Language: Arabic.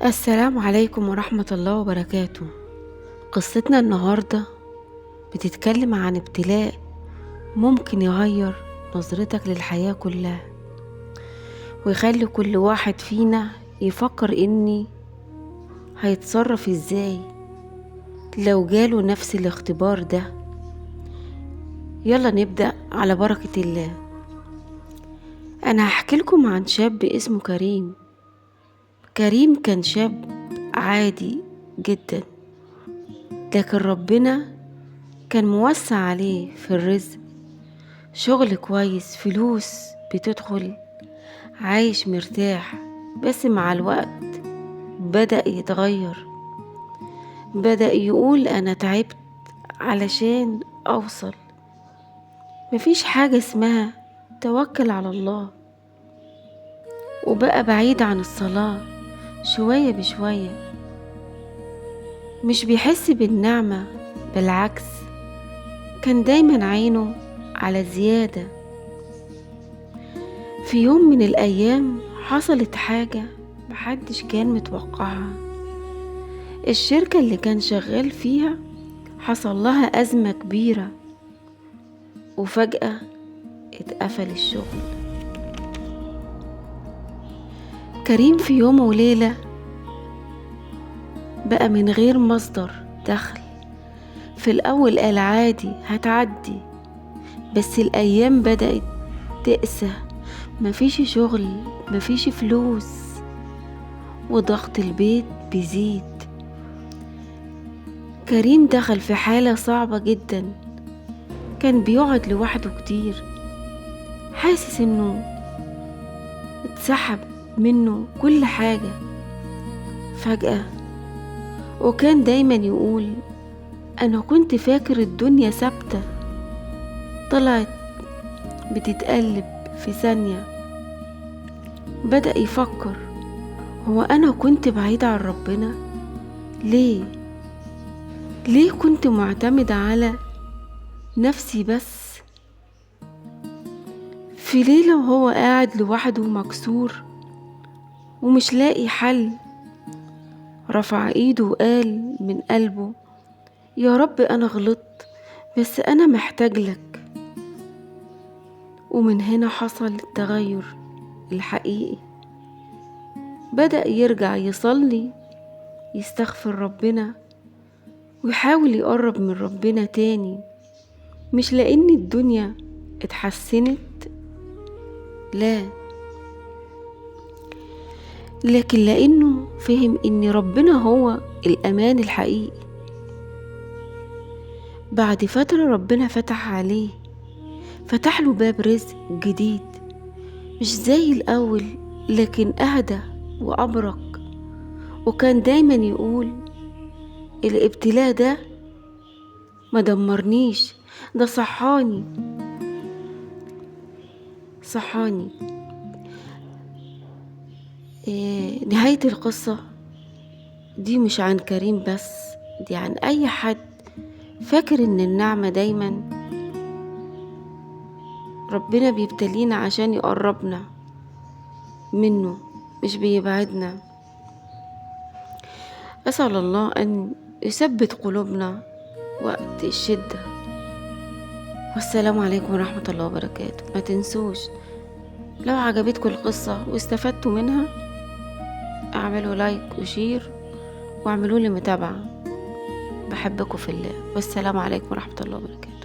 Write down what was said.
السلام عليكم ورحمة الله وبركاته. قصتنا النهاردة بتتكلم عن ابتلاء ممكن يغير نظرتك للحياة كلها، ويخلي كل واحد فينا يفكر إني هيتصرف إزاي لو جاله نفس الاختبار ده. يلا نبدأ على بركة الله. أنا هحكي لكم عن شاب اسمه كريم. كريم كان شاب عادي جدا، لكن ربنا كان موسع عليه في الرزق، شغل كويس، فلوس بتدخل، عايش مرتاح. بس مع الوقت بدأ يتغير، بدأ يقول أنا تعبت علشان أوصل. مفيش حاجة اسمها توكل على الله، وبقى بعيد عن الصلاة شوية بشوية، مش بيحس بالنعمة، بالعكس كان دايما عينه على زيادة. في يوم من الأيام حصلت حاجة محدش كان متوقعها. الشركة اللي كان شغال فيها حصل لها أزمة كبيرة، وفجأة اتقفل الشغل. كريم في يوم وليلة بقى من غير مصدر دخل. في الأول قال عادي هتعدي، بس الأيام بدأت تقسى، مفيش شغل، مفيش فلوس، وضغط البيت بيزيد. كريم دخل في حالة صعبة جدا، كان بيقعد لوحده كتير، حاسس انه اتسحب منه كل حاجة فجأة. وكان دايما يقول انا كنت فاكر الدنيا ثابتة، طلعت بتتقلب في ثانية. بدأ يفكر، هو أنا كنت بعيد عن ربنا؟ ليه كنت معتمد على نفسي بس؟ في ليلة وهو قاعد لوحده مكسور ومش لاقي حل، رفع ايده وقال من قلبه يا رب أنا غلطت، بس أنا محتاج لك. ومن هنا حصل التغير الحقيقي. بدأ يرجع يصلي، يستغفر ربنا، ويحاول يقرب من ربنا تاني، مش لأن الدنيا اتحسنت، لا، لكن لأنه فهم إن ربنا هو الأمان الحقيقي. بعد فترة ربنا فتح عليه، فتح له باب رزق جديد، مش زي الأول لكن أهدى وأبرك. وكان دايما يقول الابتلاء ده ما دمرنيش، ده صحاني. نهاية القصة دي مش عن كريم بس، دي عن أي حد فاكر إن النعمة دايما ربنا بيبتلينا عشان يقربنا منه، مش بيبعدنا. أسأل الله أن يثبت قلوبنا وقت الشدة. والسلام عليكم ورحمة الله وبركاته. ما تنسوش لو عجبتكم القصة واستفدتوا منها اعملوا لايك وشير واعملوا لي متابعة. بحبكم في الله، والسلام عليكم ورحمة الله وبركاته.